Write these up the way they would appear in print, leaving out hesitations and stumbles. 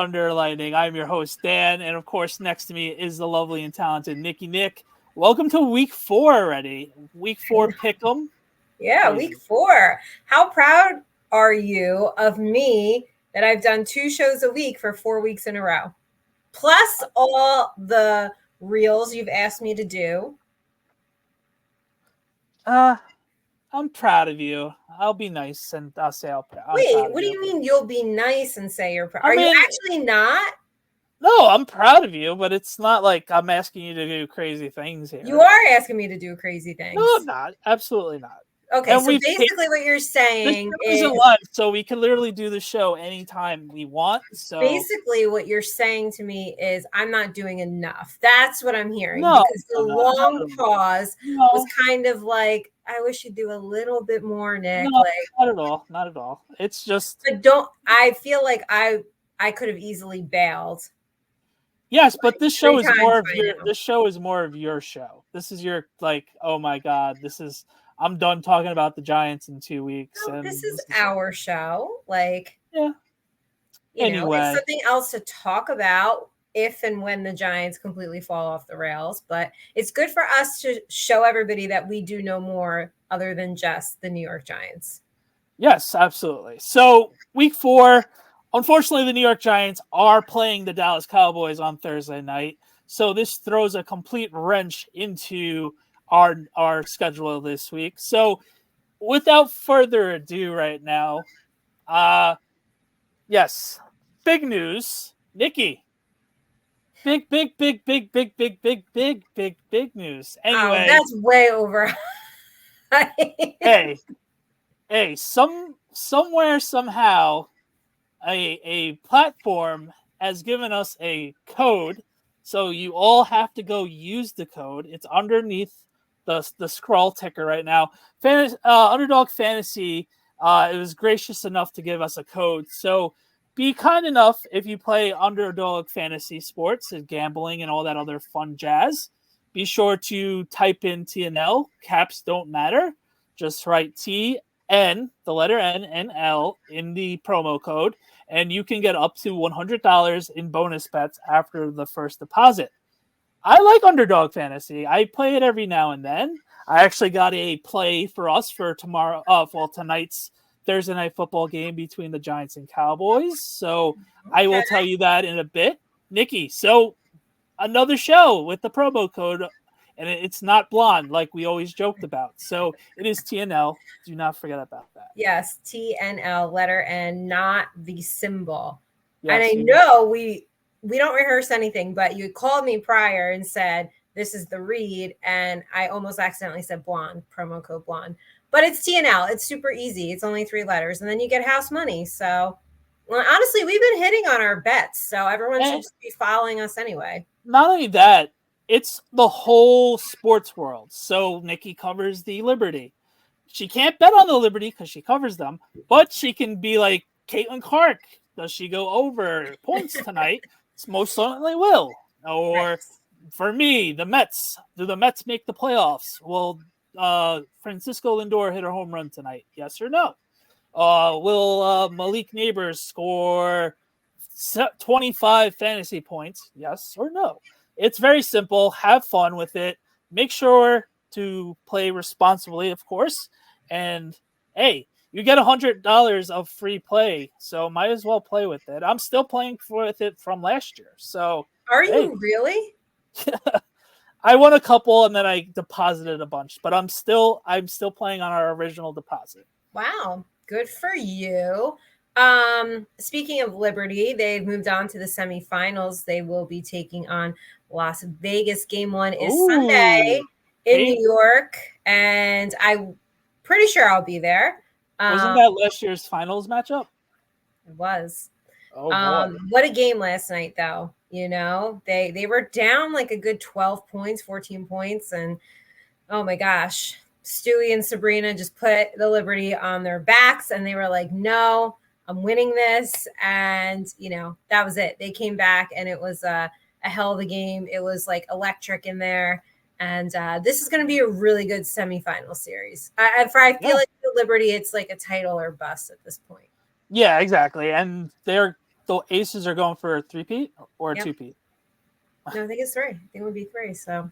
Underlining. I'm your host, Dan, and of course, next to me is the lovely and talented Nikki. Nick, welcome to week 4 already. Week 4 pick'em. Yeah, Crazy. week 4. How proud are you of me that I've done 2 shows a week for 4 weeks in a row? Plus all the reels you've asked me to do. I'm proud of you. I'll be nice and I'll say I'm proud Wait, of what do you. you mean you'll be nice and say you're proud? I Are you mean, actually not? no, I'm proud of you, but it's not like I'm asking you to do crazy things here. You are asking me to do crazy things. No, I'm not. Absolutely not. Okay, And so basically what you're saying is is live, so we can literally do the show anytime we want. So basically what you're saying to me is I'm not doing enough. That's what I'm hearing. No, Because the long pause was no, kind of like, I wish you'd do a little bit more, Nick. no, Like, not at all. Not at all. It's just but I feel like I could have easily bailed. yes, but this show is more of by your. now. This show is more of your show. This is your like. Oh my god, this is. I'm done talking about the Giants in 2 weeks. No, And this is our show. Like, yeah. it's Anyway, something else to talk about if and when the Giants completely fall off the rails. But it's good for us to show everybody that we do know more other than just the New York Giants. yes, absolutely. So week 4, unfortunately, the New York Giants are playing the Dallas Cowboys on Thursday night. So this throws a complete wrench into our schedule this week. So without further ado, right now, yes, big news, Nikki. Big news. Anyway, that's way over. hey, somewhere, somehow, a platform has given us a code, so you all have to go use the code. It's underneath the scroll ticker right now. Underdog Fantasy it was gracious enough to give us a code, so be kind enough if you play Underdog Fantasy Sports and gambling and all that other fun jazz. Be sure to type in TNL. Caps don't matter. Just write N, the letter N, and L in the promo code, and you can get up to $100 in bonus bets after the first deposit. I like Underdog Fantasy. I play it every now and then. I actually got a play for us for tonight's Thursday night football game between the Giants and Cowboys. So I will tell you that in a bit. Nikki, so another show with the promo code, and it's not blonde like we always joked about. So it is TNL. Do not forget about that. Yes, TNL, letter N, not the symbol. Yes, and I know we don't rehearse anything, but you called me prior and said, this is the read. And I almost accidentally said blonde, promo code blonde. But it's TNL. It's super easy. It's only 3 letters. And then you get house money. So, well, honestly, we've been hitting on our bets. So everyone should just be following us anyway. Not only that, it's the whole sports world. So Nikki covers the Liberty. She can't bet on the Liberty because she covers them, but she can be like Caitlin Clark. Does she go over points tonight? Most certainly will. Or for me, the Mets. Do the Mets make the playoffs? Will Francisco Lindor hit a home run tonight? Yes or no? Will Malik Neighbors score 25 fantasy points? Yes or no? It's very simple. Have fun with it. Make sure to play responsibly, of course. And hey, you get $100 of free play, so might as well play with it. I'm still playing with it from last year. So are you really? I won a couple and then I deposited a bunch, but I'm still playing on our original deposit. Wow, good for you. Speaking of Liberty, they've moved on to the semifinals. They will be taking on Las Vegas. Game 1 is Sunday in New York, and I'm pretty sure I'll be there. Wasn't that last year's finals matchup? It was. Oh, boy. What a game last night, though. You know, they were down like a good 12 points, 14 points, and oh my gosh, Stewie and Sabrina just put the Liberty on their backs, and they were like, no, I'm winning this. And, you know, that was it. They came back, and it was a hell of a game. It was like electric in there. And this is going to be a really good semifinal series. I feel like the Liberty, it's like a title or bust at this point. Yeah, exactly. And they're the Aces are going for a 3-peat or a Yep. 2-peat? No, I think it's 3. I think it would be 3. So,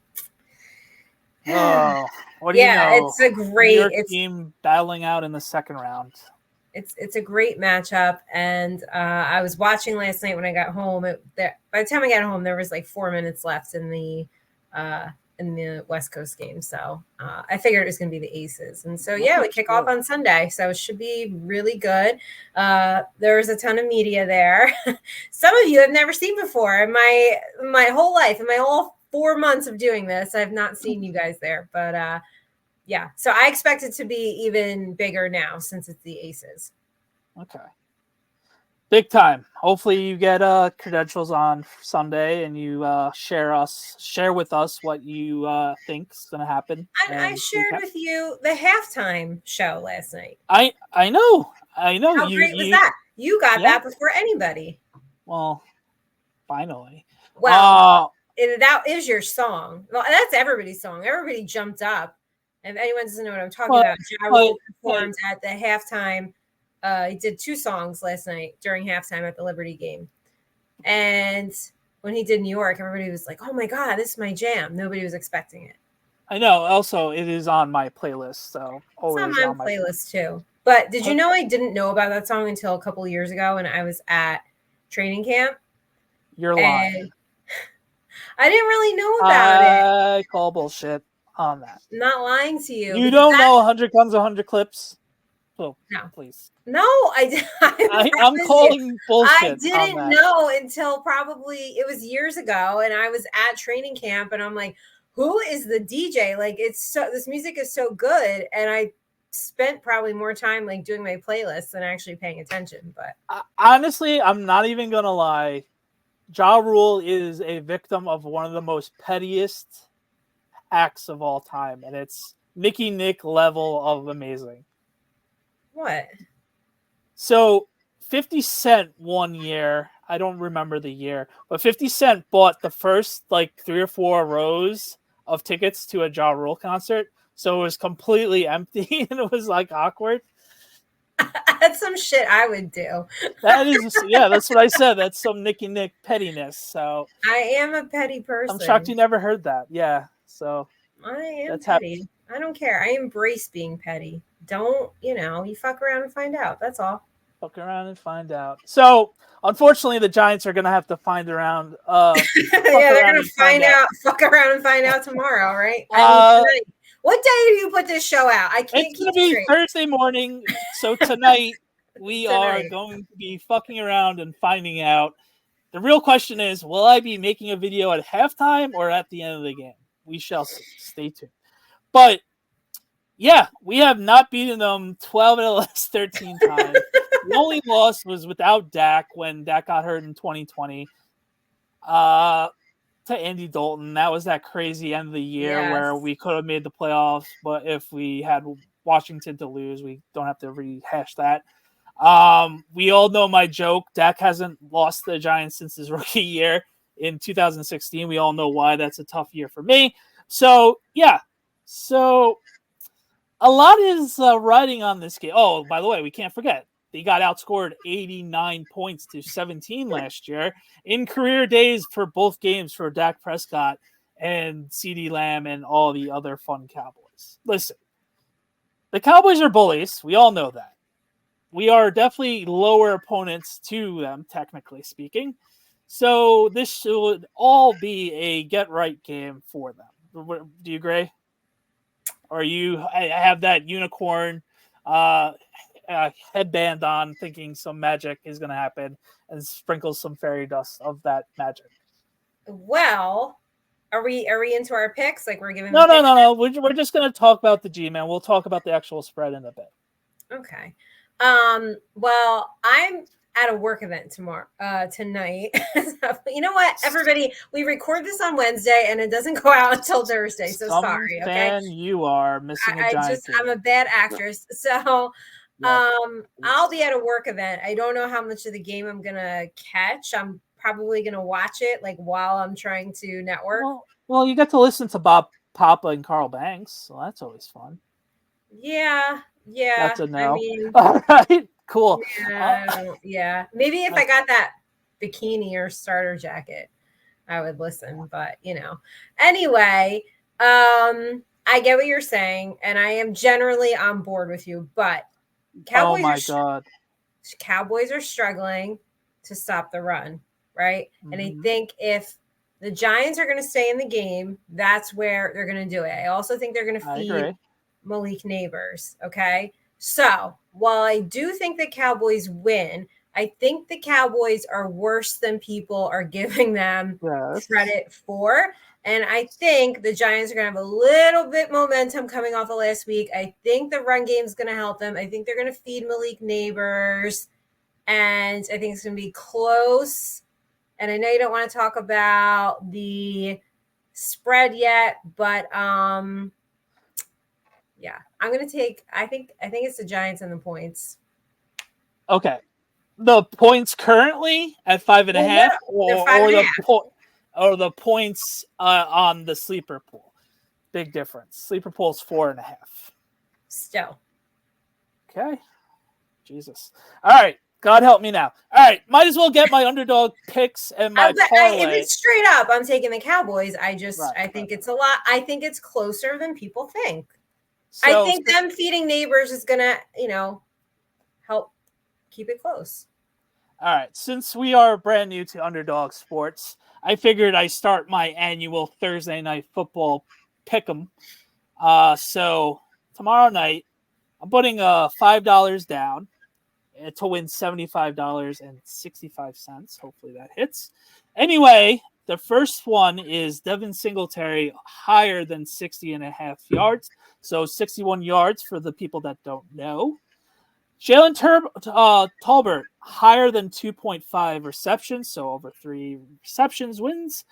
Oh, what do you know? it's a New great. York team battling out in the second round. It's a great matchup, and I was watching last night when I got home. By the time I got home, there was like 4 minutes left in the West Coast game, so I figured it was going to be the Aces, and so yeah, we kick off on Sunday, so it should be really good. There's a ton of media there. Some of you I've never seen before in my whole life, in my whole 4 months of doing this. I've not seen you guys there, but yeah, so I expect it to be even bigger now since it's the Aces. Okay. Big time. Hopefully you get credentials on Sunday and you share with us what you think is going to happen. And I shared with you the halftime show last night. I know. How great was that? You got that before anybody. Well, finally. Well, that is your song. Well, that's everybody's song. Everybody jumped up. If anyone doesn't know what I'm talking about, Ja Rule performed at the halftime. He did 2 songs last night during halftime at the Liberty game. And when he did New York, everybody was like, oh my God, this is my jam. Nobody was expecting it. I know. Also, it is on my playlist. So always it's on my playlist too. But did you know I didn't know about that song until a couple of years ago when I was at training camp? You're lying. I didn't really know about it. I call bullshit on that. I'm not lying to you. You don't know 100 Guns, 100 Clips? Oh, no, please. No, I'm calling bullshit. I didn't know until probably it was years ago, and I was at training camp, and I'm like, "Who is the DJ? Like, this music is so good." And I spent probably more time like doing my playlist than actually paying attention. But honestly, I'm not even gonna lie. Ja Rule is a victim of one of the most pettiest acts of all time, and it's Nicky Nick level of amazing. What? So 50 Cent one year, I don't remember the year, but 50 Cent bought the first like 3 or 4 rows of tickets to a Ja Rule concert. So it was completely empty and it was like awkward. That's some shit I would do. That is, yeah, that's what I said. That's some Nicky Nick pettiness. So I am a petty person. I'm shocked you never heard that. Yeah. So I am petty. I don't care. I embrace being petty. Don't, you fuck around and find out. That's all. Fuck around and find out. So, unfortunately, the Giants are going to have to find around. Yeah, they're going to find out. Fuck around and find out tomorrow, right? What day do you put this show out? I can't keep it straight. It's going to be Thursday morning. So tonight, we are going to be fucking around and finding out. The real question is, will I be making a video at halftime or at the end of the game? We shall see. Stay tuned. But yeah, we have not beaten them 12 of the last 13 times. The only loss was without Dak when Dak got hurt in 2020 to Andy Dalton. That was that crazy end of the year where we could have made the playoffs, but if we had Washington to lose, we don't have to rehash that. We all know my joke. Dak hasn't lost the Giants since his rookie year in 2016. We all know why that's a tough year for me. So, yeah. So a lot is riding on this game. Oh, by the way, we can't forget. They got outscored 89 points to 17 last year in career days for both games for Dak Prescott and CeeDee Lamb and all the other fun Cowboys. Listen, the Cowboys are bullies. We all know that. We are definitely lower opponents to them, technically speaking. So this should all be a get-right game for them. Do you agree? Or you have that unicorn headband on thinking some magic is going to happen and sprinkle some fairy dust of that magic? Well, are we into our picks? Like we're giving No. We're just going to talk about the G-Man. We'll talk about the actual spread in a bit. Okay. Well, I'm at a work event tonight. You know what, everybody? We record this on Wednesday and it doesn't go out until Thursday. So sorry. Okay. You are missing a giant. I'm a bad actress. So I'll be at a work event. I don't know how much of the game I'm gonna catch. I'm probably gonna watch it like while I'm trying to network. Well, you get to listen to Bob Papa and Carl Banks, so that's always fun. Yeah. That's a no. I mean, all right, cool. Yeah. Maybe if I got that bikini or starter jacket, I would listen. But anyway, I get what you're saying, and I am generally on board with you. But Oh my God. Cowboys are struggling to stop the run, right? Mm-hmm. And I think if the Giants are going to stay in the game, that's where they're going to do it. I also think they're going to feed Malik Neighbors. Okay. So while I do think the Cowboys win, I think the Cowboys are worse than people are giving them credit for. And I think the Giants are going to have a little bit momentum coming off of last week. I think the run game is going to help them. I think they're going to feed Malik Neighbors. And I think it's going to be close. And I know you don't want to talk about the spread yet, but yeah, I'm going to take. I think it's the Giants and the points. Okay, the points currently at 5.5, or the points on the sleeper pool. Big difference. Sleeper pool is 4.5. Still. Okay. Jesus. All right. God help me now. All right. Might as well get my underdog picks and my parlay. If it's straight up, I'm taking the Cowboys. I think it's a lot. I think it's closer than people think. I think them feeding Neighbors is going to, help keep it close. All right. Since we are brand new to Underdog Sports, I figured I start my annual Thursday night football pick'em. So tomorrow night, I'm putting $5 down to win $75.65. Hopefully that hits. Anyway, the first one is Devin Singletary higher than 60.5 yards. So 61 yards for the people that don't know. Jalen Tolbert higher than 2.5 receptions. So over 3 receptions wins.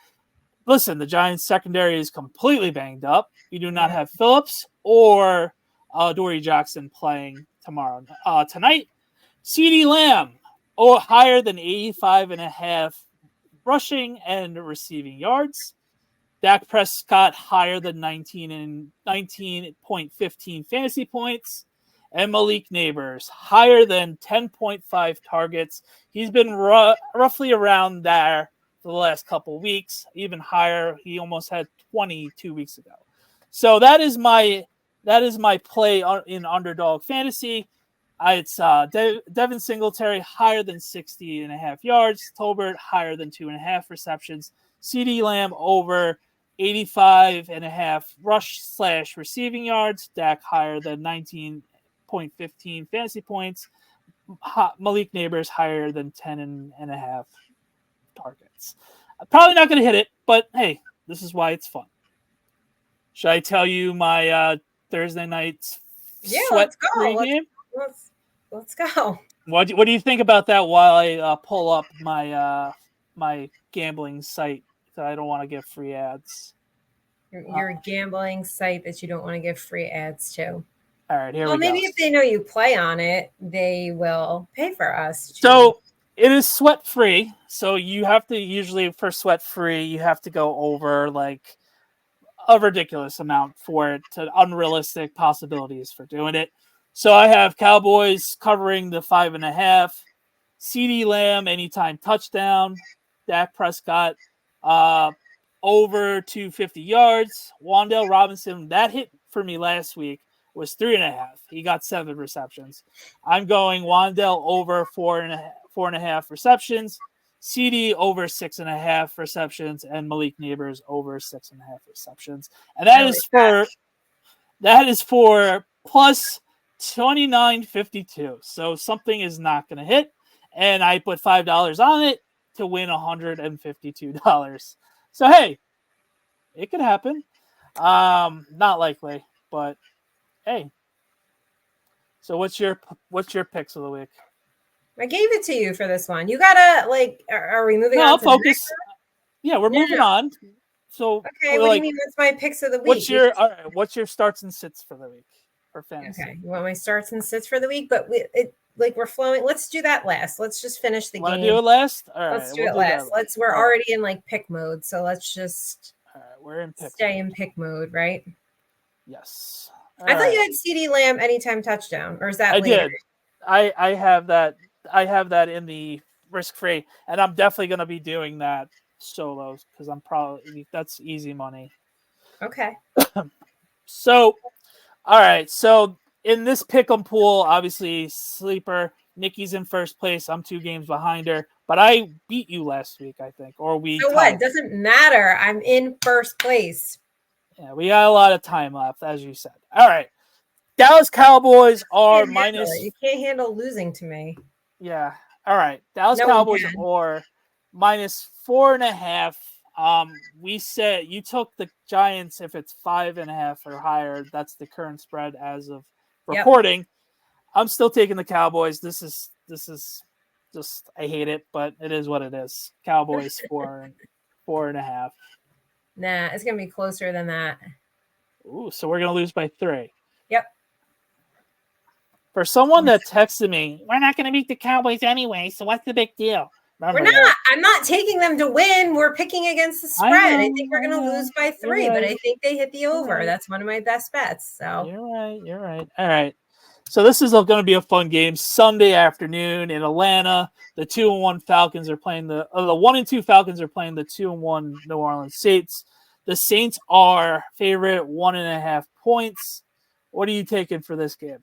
Listen, the Giants secondary is completely banged up. We do not have Phillips or Dory Jackson playing tonight. CeeDee Lamb higher than 85.5 rushing and receiving yards. Dak Prescott higher than 19.15 fantasy points. And Malik Neighbors higher than 10.5 targets. He's been roughly around there for the last couple weeks, even higher. He almost had 20 2 weeks ago. So that is my play in Underdog Fantasy. It's Devin Singletary higher than 60.5 yards. Tolbert higher than 2.5 receptions. CeeDee Lamb over 85.5 rush/receiving yards. Dak higher than 19.15 fantasy points. Malik Neighbors higher than 10.5 targets. I'm probably not going to hit it, but hey, this is why it's fun. Should I tell you my Thursday night's sweat-free game? Let's go. What do you think about that while I pull up my my gambling site that I don't want to give free ads? Your gambling site that you don't want to give free ads to. All right, here we go. Well, maybe if they know you play on it, they will pay for us. So it is sweat-free. So you have to usually, for sweat-free, you have to go over like a ridiculous amount for it, to unrealistic possibilities for doing it. So I have Cowboys covering the 5.5, CeeDee Lamb anytime touchdown, Dak Prescott over 250 yards, Wan'Dale Robinson, that hit for me last week, was 3.5. He got 7 receptions. I'm going Wan'Dale over 4.5 receptions, CD over 6.5 receptions, and Malik Neighbors over 6.5 receptions. And that is for plus 29.52. So something is not going to hit, and I put $5 on it to win $152. So hey, it could happen. Not likely, but hey. So what's your picks of the week? I gave it to you for this one. You gotta are we moving on? I'll focus. Yeah, we're moving on. So okay, what do you mean? That's my picks of the week. What's your starts and sits for the week for fantasy? Okay, you want my starts and sits for the week? But we're flowing. Let's do that last. Let's just finish the game. Want to do it last? All right, let's do it last. We're already in pick mode, so let's just we're in pick stay in pick mode, right? Yes. I thought you had CeeDee Lamb anytime touchdown, or is that later? Did. I have that. I have that in the risk-free, and I'm definitely going to be doing that solos because that's easy money. Okay. So, all right. So in this pick'em pool, obviously sleeper Nikki's in first place. I'm 2 games behind her, but I beat you last week, I think, or we. So what? Doesn't matter. I'm in first place. Yeah, we got a lot of time left, as you said. All right. Dallas Cowboys are minus. You can't handle losing to me. Yeah. All right. Dallas Cowboys are minus 4.5. We said you took the Giants if it's 5.5 or higher. That's the current spread as of recording. Yep. I'm still taking the Cowboys. This is just I hate it, but it is what it is. Cowboys 4.5. Nah, it's gonna be closer than that. Ooh, so we're gonna lose by 3. Yep. For someone that texted me, we're not gonna beat the Cowboys anyway, so what's the big deal? We're not. That. I'm not taking them to win. We're picking against the spread. I think we're going to lose by 3, but I think they hit the over. That's one of my best bets. So You're right. All right. So this is going to be a fun game. Sunday afternoon in Atlanta. The 2-1 Falcons are playing the 1-2 Falcons are playing the 2-1 New Orleans Saints. The Saints are favorite 1.5 points. What are you taking for this game?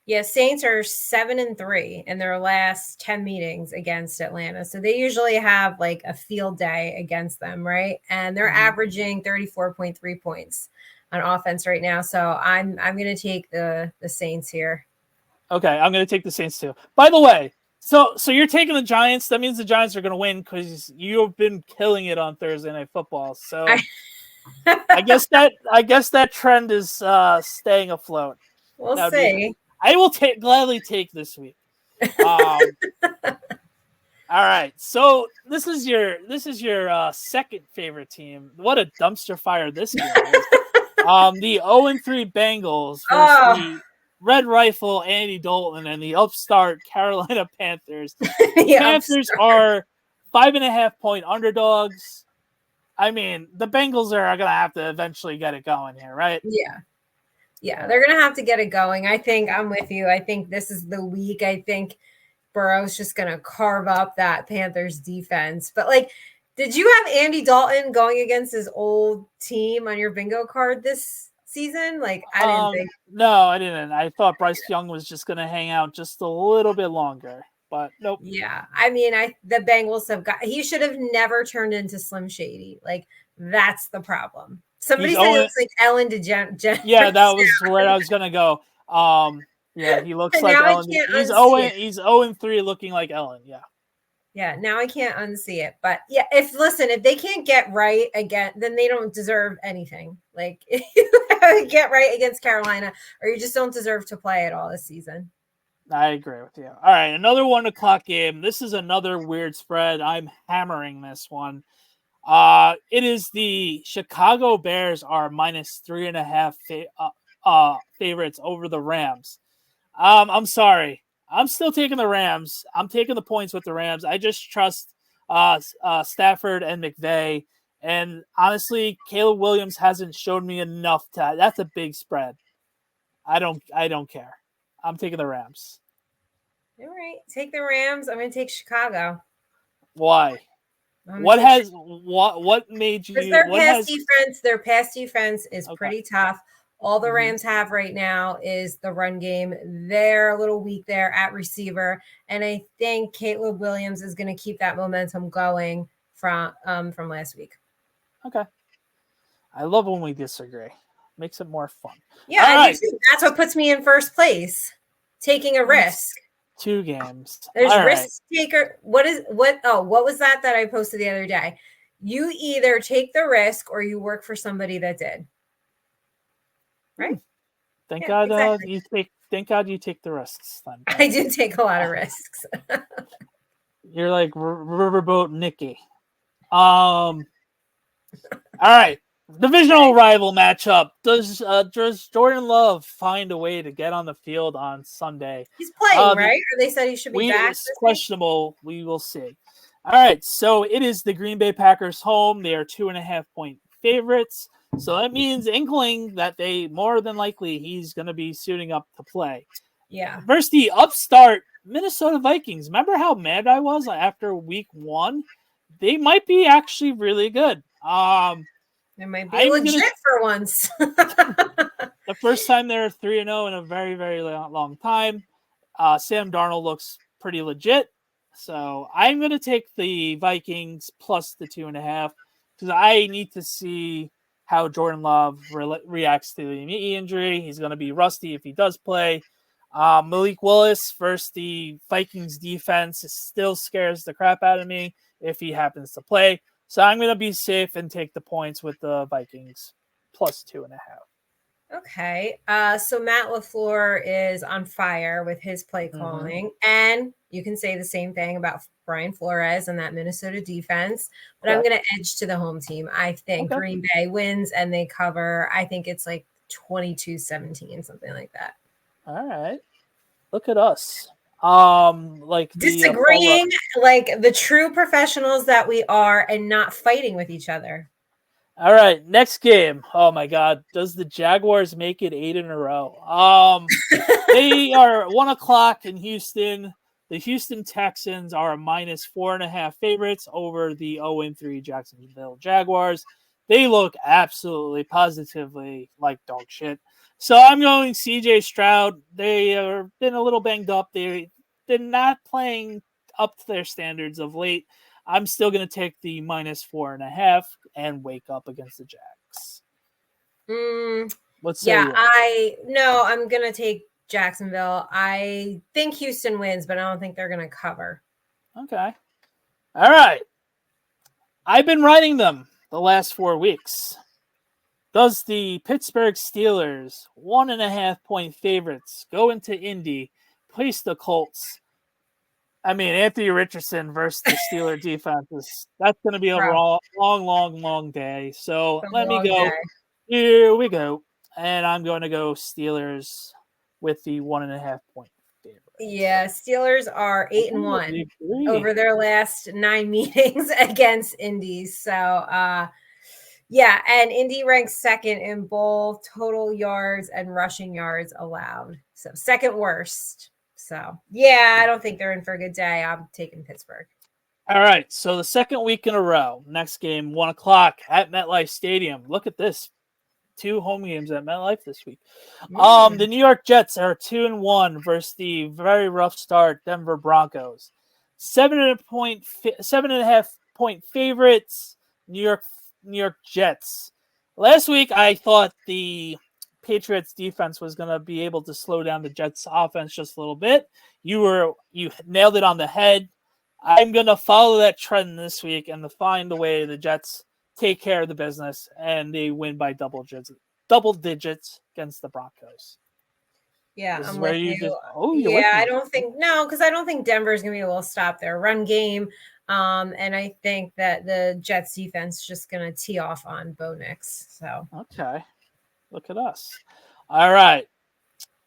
Yeah, Saints are 7-3 in their last 10 meetings against Atlanta. So they usually have like a field day against them, right? And they're averaging 34.3 points on offense right now. So I'm going to take the Saints here. Okay, I'm going to take the Saints too. By the way, so you're taking the Giants. That means the Giants are going to win because you've been killing it on Thursday Night Football. So I guess that trend is staying afloat. We'll see. I will gladly take this week. All right, so this is your second favorite team. What a dumpster fire this game is. The 0-3 Bengals versus the Red Rifle Andy Dalton and the upstart Carolina Panthers. The Panthers are 5.5 point underdogs. I mean, the Bengals are going to have to eventually get it going here, right? Yeah, they're going to have to get it going. I think I'm with you. I think this is the week. I think Burrow's just going to carve up that Panthers defense. But, did you have Andy Dalton going against his old team on your bingo card this season? I didn't think. No, I didn't. I thought Bryce Young was just going to hang out just a little bit longer. But nope. Yeah, I mean, the Bengals he should have never turned into Slim Shady. That's the problem. Somebody said he looks like Ellen DeGeneres. Yeah, that was where I was gonna go. Yeah, he looks like Ellen. He's 0-3 looking like Ellen. Yeah. Yeah, now I can't unsee it. But yeah, if they can't get right again, then they don't deserve anything. If you get right against Carolina, or you just don't deserve to play at all this season. I agree with you. All right, another 1:00 game. This is another weird spread. I'm hammering this one. It is the Chicago Bears are minus 3.5 favorites over the Rams. I'm sorry. I'm still taking the Rams. I'm taking the points with the Rams. I just trust Stafford and McVay. And honestly, Caleb Williams hasn't shown me enough that's a big spread. I don't care. I'm taking the Rams. All right. Take the Rams. I'm going to take Chicago. Why? What made you? Their pass defense is pretty tough. All the Rams have right now is the run game. They're a little weak there at receiver, and I think Caleb Williams is going to keep that momentum going from last week. Okay, I love when we disagree. Makes it more fun. Yeah, I do too. That's what puts me in first place. Taking a risk. 2 games. There's risk taker. What was that I posted the other day? You either take the risk or you work for somebody that did. Right? Thank God exactly. you take the risks then. I do take a lot of risks. You're like Riverboat Nikki. All right. Divisional rival matchup. Does Jordan Love find a way to get on the field on Sunday? He's playing, right? Or they said he should be back. It's questionable. We will see. All right. So it is the Green Bay Packers home. They are 2.5 point favorites. So that means inkling that they more than likely he's going to be suiting up to play. Yeah. Versus the upstart Minnesota Vikings. Remember how mad I was after week 1? They might be actually really good. It might be I'm gonna legit for once. the first time they're 3-0 in a very, very long time. Sam Darnold looks pretty legit. So I'm going to take the Vikings plus the 2.5 because I need to see how Jordan Love reacts to the knee injury. He's going to be rusty if he does play. Malik Willis versus the Vikings defense still scares the crap out of me if he happens to play. So I'm going to be safe and take the points with the Vikings plus 2.5. Okay. So Matt LaFleur is on fire with his play calling. And you can say the same thing about Brian Flores and that Minnesota defense. But I'm going to edge to the home team. I think Green Bay wins and they cover. I think it's like 22-17, something like that. All right. Look at us. Like disagreeing like the true professionals that we are and not fighting with each other. All right, next game. Oh my God, does the Jaguars make it 8 in a row? They are 1:00 in Houston. The Houston Texans are -4.5 favorites over the 0-3 Jacksonville Jaguars. They look absolutely, positively like dog shit. So I'm going CJ Stroud. They have been a little banged up. They're not playing up to their standards of late. I'm still going to take the -4.5 and wake up against the Jags. I'm going to take Jacksonville. I think Houston wins, but I don't think they're going to cover. Okay. All right. I've been riding them the last 4 weeks. Does the Pittsburgh Steelers, 1.5 point favorites, go into Indy, place the Colts? I mean, Anthony Richardson versus the Steeler defense that's going to be a long day. So let me go. Here we go. And I'm going to go Steelers with the 1.5 point favorite. Yeah, Steelers are 8-1 over their last 9 meetings against Indy. So, and Indy ranks second in both total yards and rushing yards allowed. So second worst. So, I don't think they're in for a good day. I'm taking Pittsburgh. All right. So the second week in a row, next game, 1:00 at MetLife Stadium. Look at this. 2 home games at MetLife this week. The New York Jets are 2-1 versus the very rough start Denver Broncos. 7.5 point favorites, New York Jets. Last week, I thought the Patriots defense was going to be able to slow down the Jets offense just a little bit. You nailed it on the head. I'm going to follow that trend this week and to find a way the Jets take care of the business and they win by double digits against the Broncos. Yeah, I'm with you. I don't think because I don't think Denver is going to be able to stop their run game. And I think that the Jets defense is just going to tee off on Bo Nix. So okay. Look at us. All right.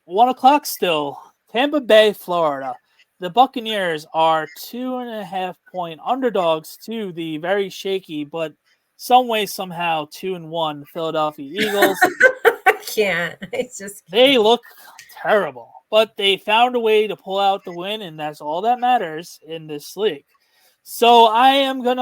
1:00 still. Tampa Bay, Florida. The Buccaneers are 2.5 point underdogs to the very shaky, but some way, somehow, 2-1 Philadelphia Eagles. I can't. They look terrible, but they found a way to pull out the win, and that's all that matters in this league. So I'm going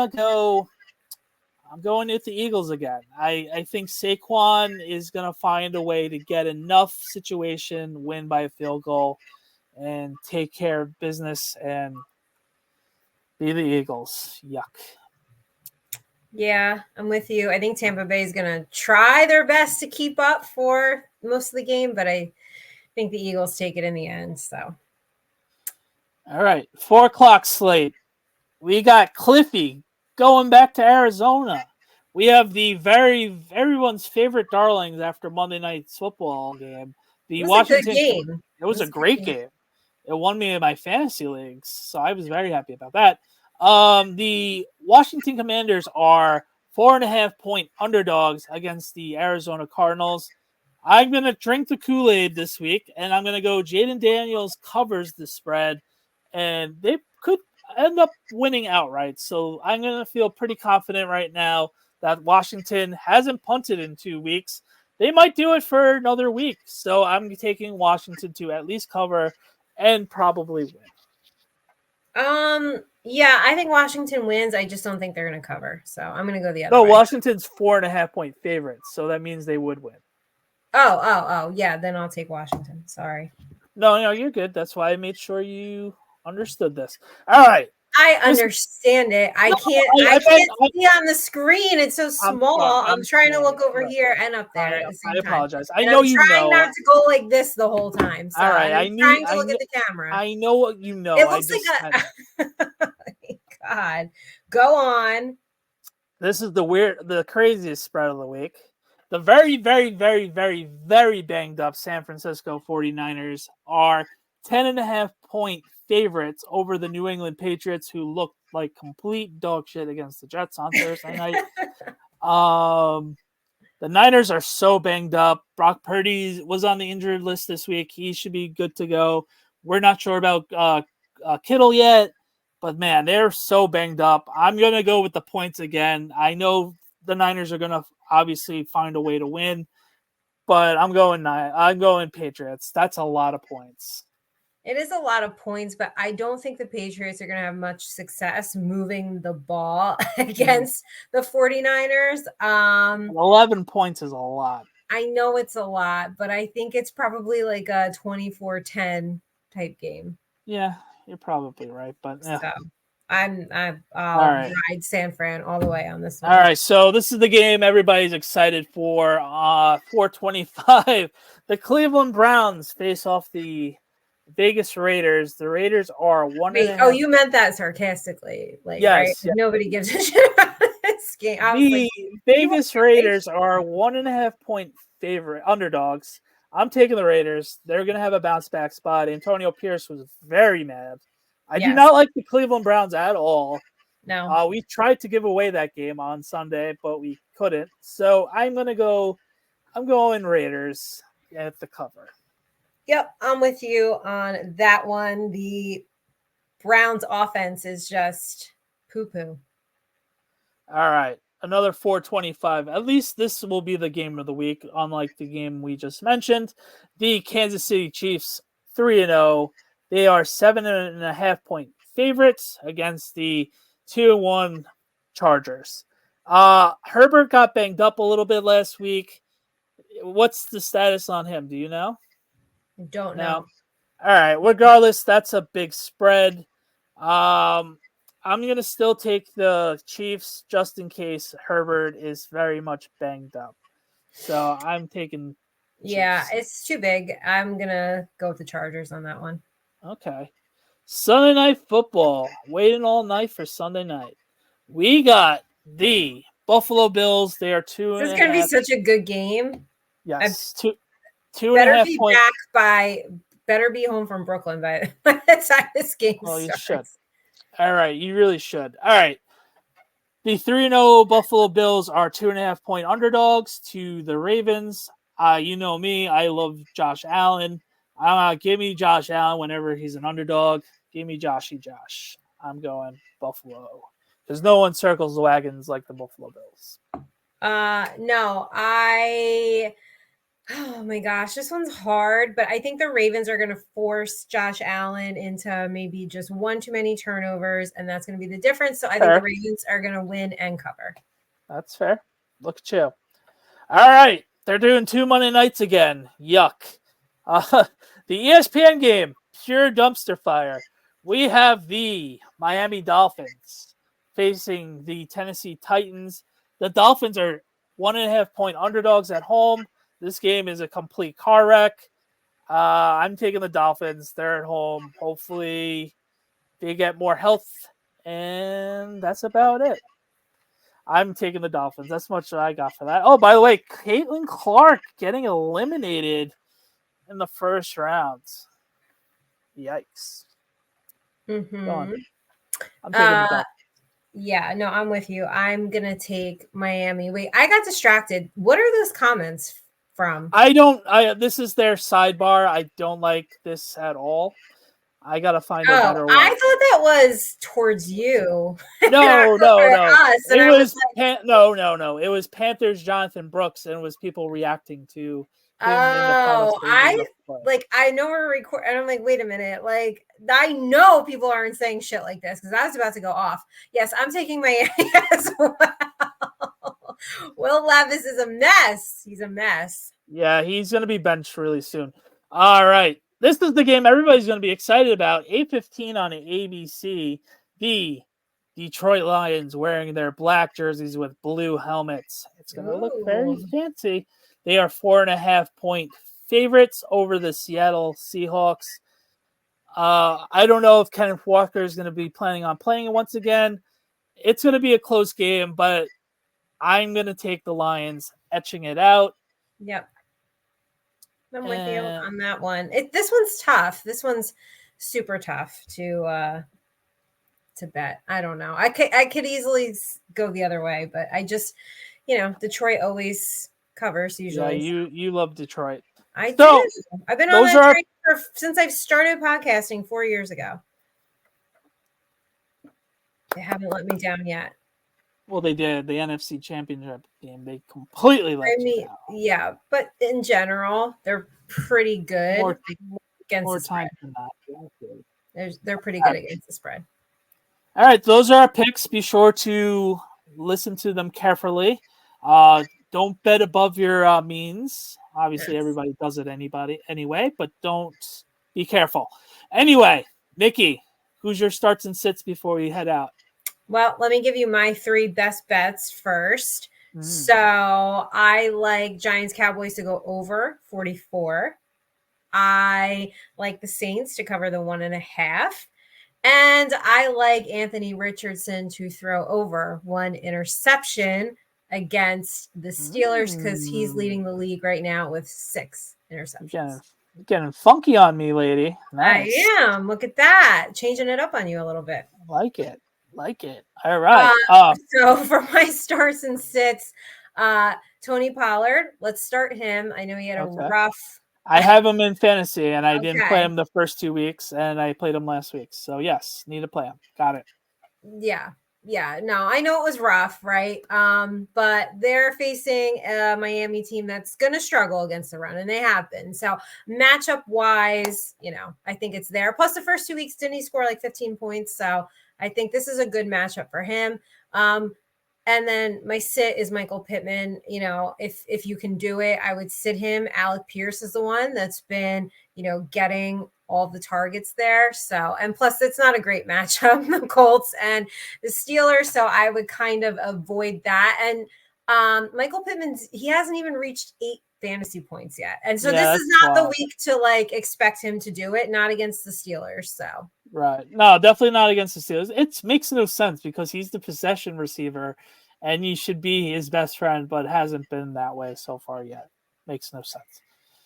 with the Eagles again. I think Saquon is going to find a way to get enough situation, win by a field goal, and take care of business and be the Eagles. Yuck. Yeah, I'm with you. I think Tampa Bay is going to try their best to keep up for most of the game, but I think the Eagles take it in the end. So, all right, 4:00 slate. We got Cliffy going back to Arizona. We have the everyone's favorite darlings after Monday Night's football game. The Washington game. It was a great game. It won me in my fantasy leagues, so I was very happy about that. The Washington Commanders are 4.5 point underdogs against the Arizona Cardinals. I'm going to drink the Kool-Aid this week, and I'm going to go Jaden Daniels covers the spread, and they could end up winning outright. So I'm going to feel pretty confident right now that Washington hasn't punted in 2 weeks. They might do it for another week. So I'm taking Washington to at least cover and probably win. Yeah, I think Washington wins. I just don't think they're going to cover. So I'm going to go the other No, way. Washington's 4.5-point favorites, so that means they would win. Oh. Yeah, then I'll take Washington. Sorry. No, you're good. That's why I made sure you understood this. All right. I understand it. I can't see on the screen. It's so small. I'm trying to look over here and up there at the same time. I apologize. I And know I'm you trying know. not to go like this the whole time. So All right. I'm trying to look at the camera. I know what you know. It looks God. Go on. This is the craziest spread of the week. The very, very, very, very, very banged up San Francisco 49ers are 10.5-point favorites over the New England Patriots, who looked like complete dog shit against the Jets on Thursday night. The Niners are so banged up. Brock Purdy was on the injured list this week. He should be good to go. We're not sure about Kittle yet, but man, they're so banged up. I'm going to go with the points again. I know the Niners are going to obviously find a way to win, but I'm going Patriots. That's a lot of points. It is a lot of points, but I don't think the Patriots are going to have much success moving the ball against the 49ers. 11 points is a lot. I know it's a lot, but I think it's probably like a 24-10 type game. Yeah, you're probably right, but so I'll ride San Fran all the way on this one. All right, so this is the game everybody's excited for. 4:25, the Cleveland Browns face off the Vegas Raiders. The Raiders are 1.5. Oh, you meant that sarcastically, like yes, right? Nobody gives a shit about this game. The Vegas Raiders are 1.5-point favorite underdogs. I'm taking the Raiders. They're going to have a bounce back spot. Antonio Pierce was very mad. I do not like the Cleveland Browns at all. No. We tried to give away that game on Sunday, but we couldn't. So I'm going Raiders at the cover. Yep, I'm with you on that one. The Browns offense is just poo-poo. All right. Another 4:25. At least this will be the game of the week, unlike the game we just mentioned. The Kansas City Chiefs 3-0. They are 7.5-point favorites against the 2-1 Chargers. Herbert got banged up a little bit last week. What's the status on him? Do you know? Don't know. All right. Regardless, that's a big spread. I'm going to still take the Chiefs just in case Herbert is very much banged up. So I'm taking Chiefs. Yeah, it's too big. I'm going to go with the Chargers on that one. Okay. Sunday Night Football. Waiting all night for Sunday night. We got the Buffalo Bills. They are 2.5. This is going to be such a good game. Yes. 2.5 points. Better be home from Brooklyn by the time this game starts. You should. All right. You really should. All right. The 3-0 Buffalo Bills are 2.5-point underdogs to the Ravens. You know me. I love Josh Allen. Give me Josh Allen whenever he's an underdog. Give me Josh. I'm going Buffalo. Because no one circles the wagons like the Buffalo Bills. No, oh my gosh, this one's hard, but I think the Ravens are going to force Josh Allen into maybe just one too many turnovers, and that's going to be the difference. So I think the Ravens are going to win and cover. That's fair. Look at you. All right. They're doing 2 Monday nights again. Yuck. The ESPN game, pure dumpster fire. We have the Miami Dolphins facing the Tennessee Titans. The Dolphins are 1.5-point underdogs at home. This game is a complete car wreck. I'm taking the Dolphins. They're at home. Hopefully they get more health, and that's about it. I'm taking the Dolphins. That's much I got for that. Oh, by the way, Caitlin Clark getting eliminated in the first round. Yikes. Mm-hmm. I'm taking the Dolphins. Yeah, no, I'm with you. I'm going to take Miami. Wait, I got distracted. What are those comments from? This is their sidebar. I don't like this at all. I got to find a better one. I thought that was towards you. No. Us, it was no. It was Panthers Jonathan Brooks, and it was people reacting to him in the final stages of play. I know we're recording, and I'm like, wait a minute. Like, I know people aren't saying shit like this because I was about to go off. Yes, I'm taking Miami as well. Will Levis is a mess. He's a mess. Yeah, he's going to be benched really soon. All right. This is the game everybody's going to be excited about. 8:15 on ABC. The Detroit Lions wearing their black jerseys with blue helmets. It's going to look very fancy. They are 4.5-point favorites over the Seattle Seahawks. I don't know if Kenneth Walker is going to be planning on playing it once again. It's going to be a close game, but I'm going to take the Lions, etching it out. Yep. I'm with you on that one. This one's tough. This one's super tough to bet. I don't know. I could easily go the other way, but I just, Detroit always covers usually. Yeah, you love Detroit. I do. I've been on that train since I've started podcasting 4 years ago. They haven't let me down yet. Well, they did. The NFC Championship game, they completely let you down. Yeah, but in general, they're pretty good against the spread. Than that. They're pretty good against the spread. All right, those are our picks. Be sure to listen to them carefully. Don't bet above your means. Obviously, everybody does it anyway, but don't be careful. Anyway, Nikki, who's your starts and sits before we head out? Well, let me give you my 3 best bets first. So I like Giants Cowboys to go over 44. I like the Saints to cover the 1.5. And I like Anthony Richardson to throw over 1 interception against the Steelers because he's leading the league right now with 6 interceptions. Getting funky on me, lady. Nice. I am. Look at that. Changing it up on you a little bit. Like it. All right. So for my starts and sits, Tony Pollard, let's start him. I know he had a rough. I have him in fantasy, and I didn't play him the first 2 weeks, and I played him last week. So, yes, need to play him. Got it. Yeah. No, I know it was rough, right? But they're facing a Miami team that's going to struggle against the run, and they have been. So, matchup-wise, I think it's there. Plus, the first 2 weeks, didn't he score like 15 points? So, I think this is a good matchup for him. And then my sit is Michael Pittman. If you can do it, I would sit him. Alec Pierce is the one that's been, getting all the targets there. So, and plus it's not a great matchup, the Colts and the Steelers. So I would kind of avoid that. And Michael Pittman, he hasn't even reached 8 fantasy points yet. And so this is not the week to expect him to do it, not against the Steelers. So. Right. No, definitely not against the Steelers. It makes no sense because he's the possession receiver and he should be his best friend, but hasn't been that way so far yet. Makes no sense.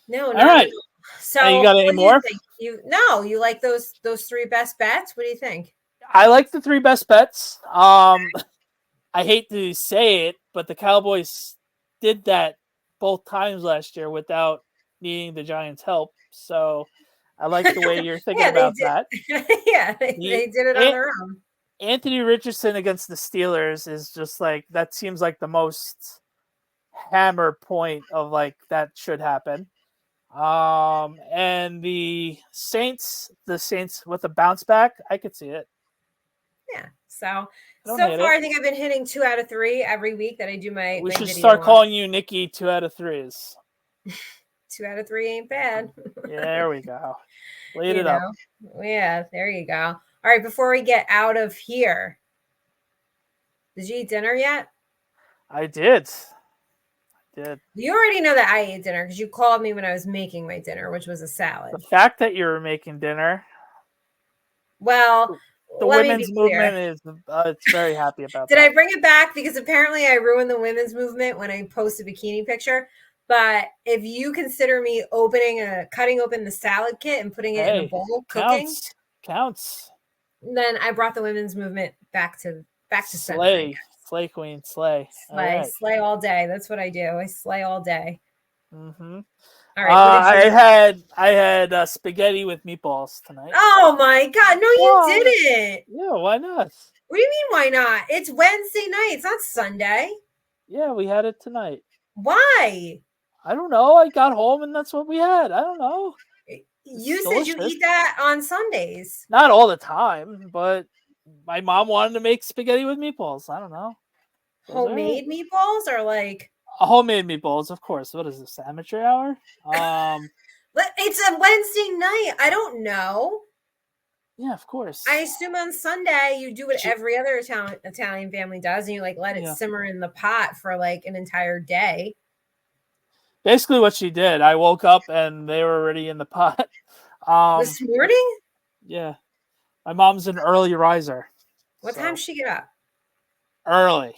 No. All right. So you got any more? You like those 3 best bets? What do you think? I like the 3 best bets. I hate to say it, but the Cowboys did that both times last year without needing the Giants' help. So I like the way you're thinking about that. Yeah, they did it on their own. Anthony Richardson against the Steelers is just that seems like the most hammer point of that should happen. And the Saints with a bounce back, I could see it. Yeah. So far, I think I've been hitting 2 out of 3 every week that I do my. We should start calling you Nikki 2 out of 3s. 2 out of 3 ain't bad. Yeah, there we go. Laid it up. Yeah, there you go. All right, before we get out of here, did you eat dinner yet? I did. You already know that I ate dinner because you called me when I was making my dinner, which was a salad. The fact that you were making dinner. Well, the women's movement is it's very happy about Did I bring it back? Because apparently I ruined the women's movement when I posted a bikini picture. But if you consider me cutting open the salad kit and putting it in a bowl, cooking counts. Then I brought the women's movement back to center. Slay queen, slay. Slay all day. That's what I do. I slay all day. Mm-hmm. All right. I had spaghetti with meatballs tonight. Oh my God! No, you didn't. Yeah, why not? What do you mean? Why not? It's Wednesday night. It's not Sunday. Yeah, we had it tonight. Why? I don't know. I got home and that's what we had. I don't know. You said you delicious. eat that on Sundays. Not all the time, but my mom wanted to make spaghetti with meatballs. I don't know. Homemade meatballs or like homemade meatballs, of course. What is this, amateur hour? But it's a Wednesday night. I don't know. Yeah, of course. I assume on Sunday you do what every other Italian family does, and you like let it simmer in the pot for like an entire day. Basically, what she did. I woke up and they were already in the pot. This morning? Yeah, my mom's an early riser. What time does she get up? Early.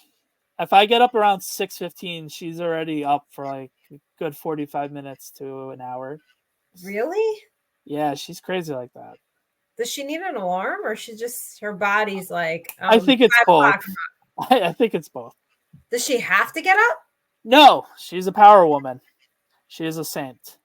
If I get up around 6:15, she's already up for like a good 45 minutes to an hour. Really? Yeah, she's crazy like that. Does she need an alarm, or she just her body's like? I think it's both. I think it's both. Does she have to get up? No, she's a power woman. She is a saint.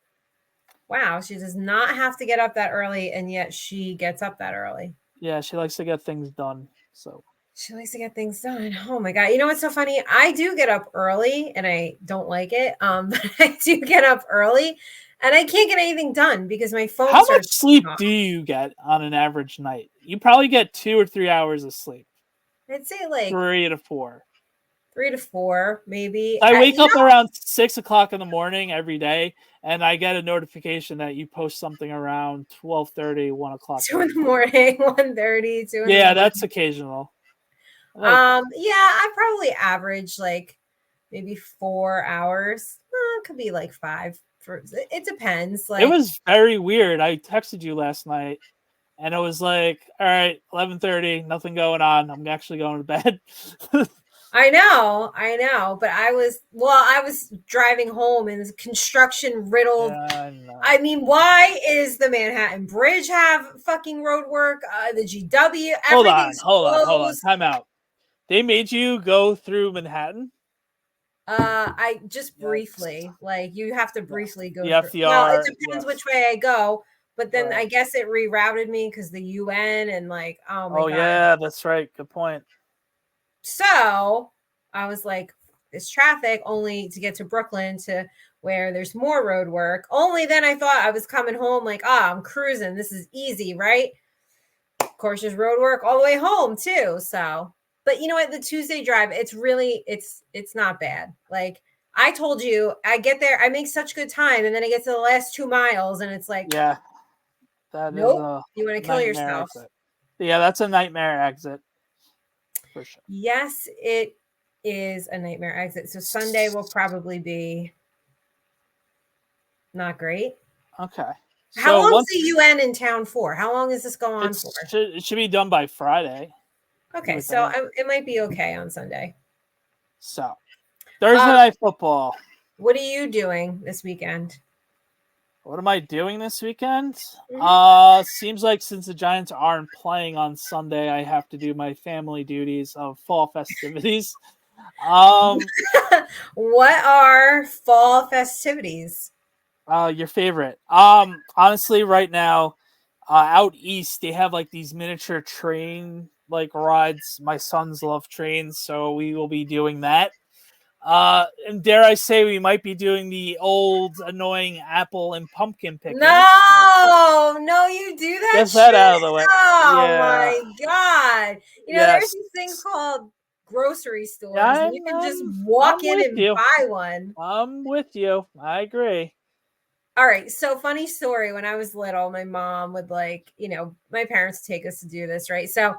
Wow, she does not have to get up that early, and yet she gets up that early. Yeah, she likes to get things done. So she likes to get things done. Oh my God. You know what's so funny? I do get up early and I don't like it. But I do get up early and I can't get anything done because my phone. How much sleep do you get on an average night? You probably get 2 or 3 hours of sleep. I'd say like 3 to 4. 3 to 4, maybe. I wake up around 6 o'clock in the morning every day, and I get a notification that you post something around 12:30, 1 o'clock. 2 in the morning, 1:30, 2 in the morning. That's occasional. Yeah, I probably average like maybe 4 hours. It could be like 5. It depends. Like it was very weird. I texted you last night, and it was like, all right, 11:30, nothing going on. I'm actually going to bed. I know, but I was driving home in this construction riddled. I mean, why is the Manhattan Bridge have fucking road work? The GW, everything's hold on. Time out. They made you go through Manhattan? I just briefly, like you have to briefly go through. Well, it depends which way I go, but then I guess it rerouted me because the UN and like, oh my God. Yeah, that's right. Good point. So I was like, this traffic only to get to Brooklyn to where there's more road work. Only then I thought I was coming home like, I'm cruising. This is easy, right? Of course, there's road work all the way home too. So, but you know what? The Tuesday drive, it's not bad. Like I told you, I get there, I make such good time. And then I get to the last 2 miles and it's like, nope, you want to kill yourself. Exit. Yeah, that's a nightmare exit. For sure. Yes, it is a nightmare exit. So Sunday will probably be not great. Okay. How long is the UN in town for? How long is this going on for? It should be done by Friday. Okay, so it might be okay on Sunday. So Thursday night football. What are you doing this weekend? What am I doing this weekend? Mm-hmm. Seems like since the Giants aren't playing on Sunday, I have to do my family duties of fall festivities. What are fall festivities? Your favorite. Honestly, right now, out east, they have like these miniature train like rides. My sons love trains, so we will be doing that. And dare I say, we might be doing the old annoying apple and pumpkin picking. No, you do that. Get that out of the way. Oh my God! You know, there's these things called grocery stores. And you can just walk in and buy one. I'm with you. I agree. All right. So funny story. When I was little, my mom would my parents take us to do this, right? So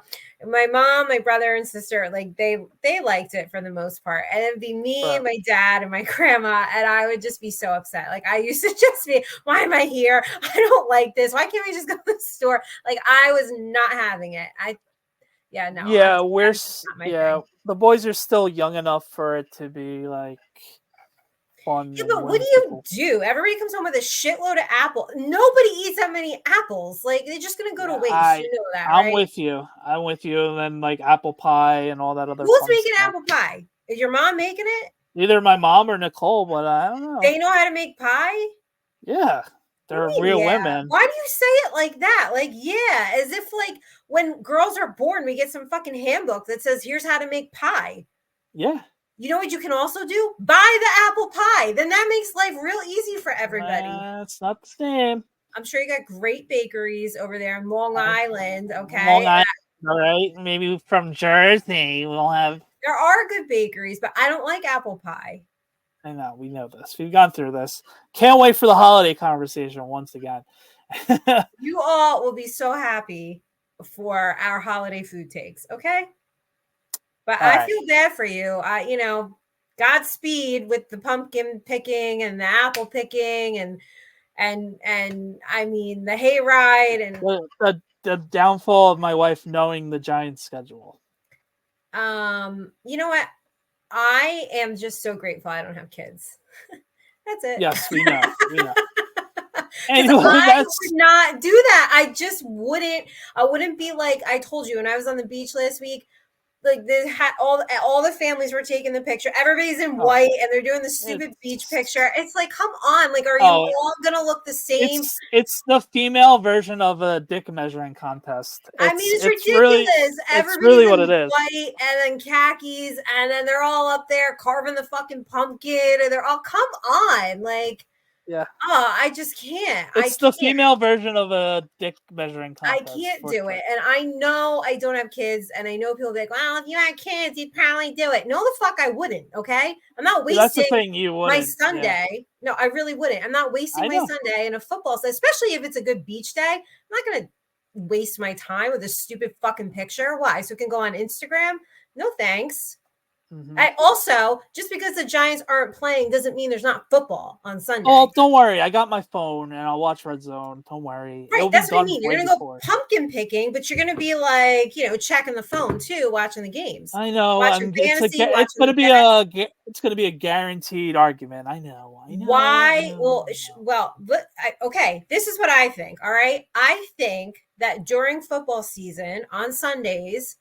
my mom, my brother and sister, like they liked it for the most part. And it'd be me and my dad and my grandma. And I would just be so upset. Like I used to just be, why am I here? I don't like this. Why can't we just go to the store? Like I was not having it. The boys are still young enough for it to be like fun. Yeah, but what do? Everybody comes home with a shitload of apple. Nobody eats that many apples. Like they're just gonna go to waste. You know that, right? I'm with you. And then like apple pie and all that other. Who's making apple pie? Is your mom making it? Either my mom or Nicole, but I don't know. They know how to make pie? Yeah. They're real women. Why do you say it like that? Like, yeah, as if like when girls are born, we get some fucking handbook that says here's how to make pie. Yeah. You know what you can also do? Buy the apple pie. Then that makes life real easy for everybody. It's not the same. I'm sure you got great bakeries over there in Long Island. Okay. Long Island, all right. Maybe from Jersey we'll have. There are good bakeries, but I don't like apple pie. I know, we know this. We've gone through this. Can't wait for the holiday conversation once again. You all will be so happy for our holiday food takes, okay? But all I right. feel bad for you. Godspeed with the pumpkin picking and the apple picking and I mean the hayride and the downfall of my wife knowing the Giants schedule. You know what? I am just so grateful I don't have kids. That's it. Yes, we know. We know. Anyway, I would not do that. I just wouldn't. I wouldn't be like I told you when I was on the beach last week. Like all the families were taking the picture. Everybody's in white and they're doing the stupid beach picture. It's like, come on! Like, are you all gonna look the same? It's the female version of a dick measuring contest. I mean, it's ridiculous. It's really what it is. White and then khakis, and then they're all up there carving the fucking pumpkin, and they're all, come on, like. Yeah. Oh, I just can't. It's the female version of a dick measuring contest. I can't do it. And I know I don't have kids. And I know people be like, well, if you had kids, you'd probably do it. No, the fuck I wouldn't. Okay. I'm not wasting that's the thing, you wouldn't, my Sunday. Yeah. No, I really wouldn't. I'm not wasting my Sunday in a football, especially if it's a good beach day. I'm not going to waste my time with a stupid fucking picture. Why? So it can go on Instagram? No, thanks. Mm-hmm. I also, just because the Giants aren't playing doesn't mean there's not football on Sunday. Oh, don't worry. I got my phone and I'll watch Red Zone. Don't worry. Right, that's what I mean. You're going to go pumpkin picking, but you're going to be like, checking the phone too, watching the games. I know. It's going to be a guaranteed argument. I know. Why? Okay. This is what I think. All right. I think that during football season on Sundays,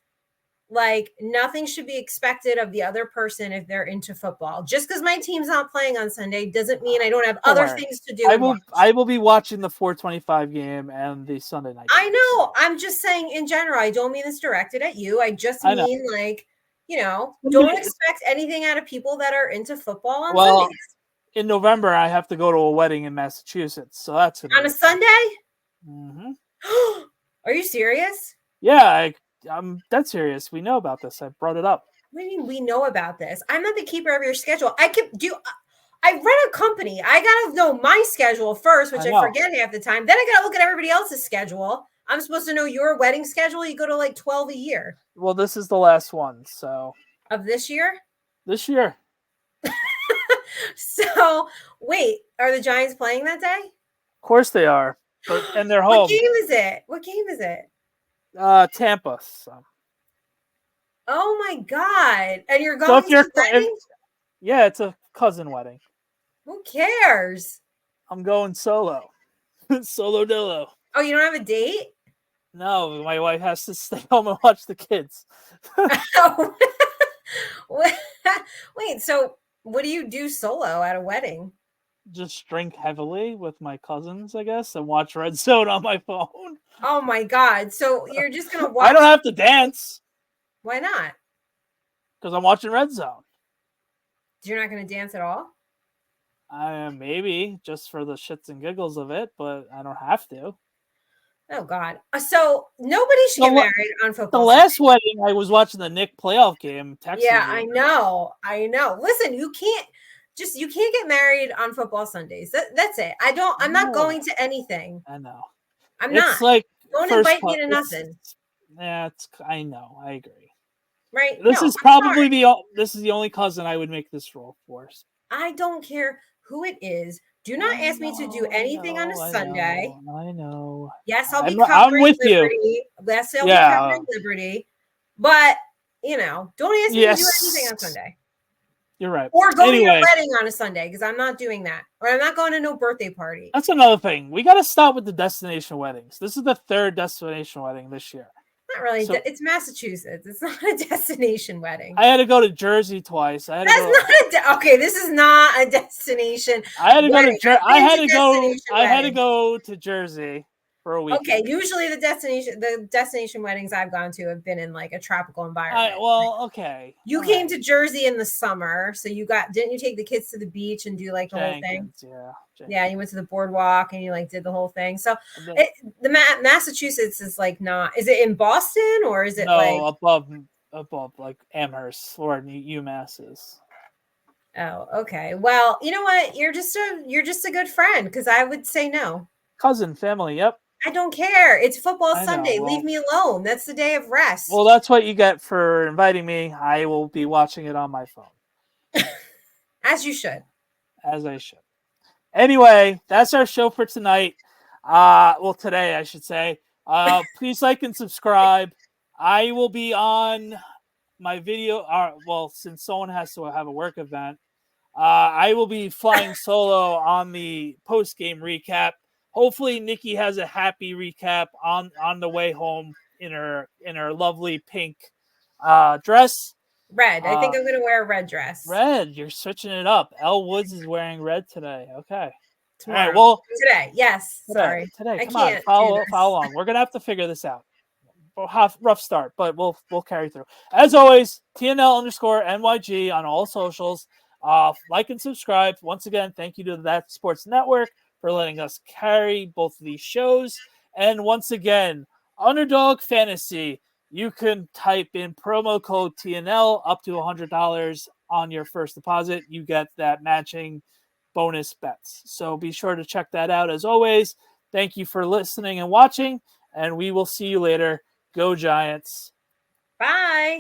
like, nothing should be expected of the other person if they're into football. Just because my team's not playing on Sunday doesn't mean I don't have other things to do. I will be watching the 4:25 game and the Sunday night. I know. I'm just saying in general. I don't mean it's directed at you. I just mean don't expect anything out of people that are into football on Sundays. In November, I have to go to a wedding in Massachusetts, so that's on a Sunday. Mm-hmm. Are you serious? Yeah, I'm dead serious. We know about this. I brought it up. What do you mean we know about this? I'm not the keeper of your schedule. I run a company. I gotta know my schedule first, which I forget half the time. Then I gotta look at everybody else's schedule. I'm supposed to know your wedding schedule. You go to like 12 a year. Well, this is the last one, so of this year. This year. So wait, are the Giants playing that day? Of course they are, and they're home. What game is it? What game is it? Tampa. So. Oh my god! And you're going to the wedding? Yeah, it's a cousin wedding. Who cares? I'm going solo. Solo dolo. Oh, you don't have a date? No, my wife has to stay home and watch the kids. Wait, so what do you do solo at a wedding? Just drink heavily with my cousins, I guess, and watch Red Zone on my phone. Oh my god! So you're just gonna watch? I don't have to dance. Why not? Because I'm watching Red Zone. You're not gonna dance at all? Maybe just for the shits and giggles of it, but I don't have to. Oh God! So nobody should get married on football. The last wedding, I was watching the Nick playoff game. Yeah, I know. Listen, you can't get married on football Sundays. That's it. I'm not going to anything. I know. I'm not. It's like don't invite me to nothing. Yeah, I know. I agree. Right. This is probably the only cousin I would make this role for. I don't care who it is. Do not ask me to do anything on a Sunday. I know. Yes, I'll be covering Liberty. Yes, I'll be covering Liberty. But don't ask me to do anything on Sunday. You're right. Or go to your wedding on a Sunday, because I'm not doing that. Or I'm not going to no birthday party. That's another thing. We got to stop with the destination weddings. This is the third destination wedding this year. Not really. So, it's Massachusetts. It's not a destination wedding. I had to go to Jersey twice. Okay, this is not a destination. I had to go to Jersey. I had to go to Jersey for a weekend. Okay, usually the destination weddings I've gone to have been in like a tropical environment. Okay. You came to Jersey in the summer, so didn't you take the kids to the beach and do like the whole thing? Yeah. Yeah, you went to the boardwalk and you like did the whole thing. So Massachusetts is like not. Is it in Boston or is it above like Amherst or UMass is? Oh, okay. Well, you know what? You're just a good friend because I would say no. Cousin family. Yep. I don't care. It's football Sunday. Well, leave me alone. That's the day of rest. Well, that's what you get for inviting me. I will be watching it on my phone. As you should. As I should. Anyway, that's our show for tonight. Well, today I should say. Please like and subscribe. I will be on my video. Well, since someone has to have a work event, I will be flying solo on the post game recap. Hopefully, Nikki has a happy recap on the way home in her lovely pink dress. Red. I think I'm going to wear a red dress. Red. You're switching it up. Elle Woods is wearing red today. Okay. Tomorrow. All right. Well, today. Yes. Sorry. Today. Come on. Follow along. We're gonna have to figure this out. Rough start, but we'll carry through. As always, TNL_NYG on all socials. Like and subscribe. Once again, thank you to That Sports Network for letting us carry both of these shows. And once again, Underdog Fantasy, you can type in promo code TNL up to $100 on your first deposit. You get that matching bonus bets. So be sure to check that out. As always, thank you for listening and watching, and we will see you later. Go Giants. Bye.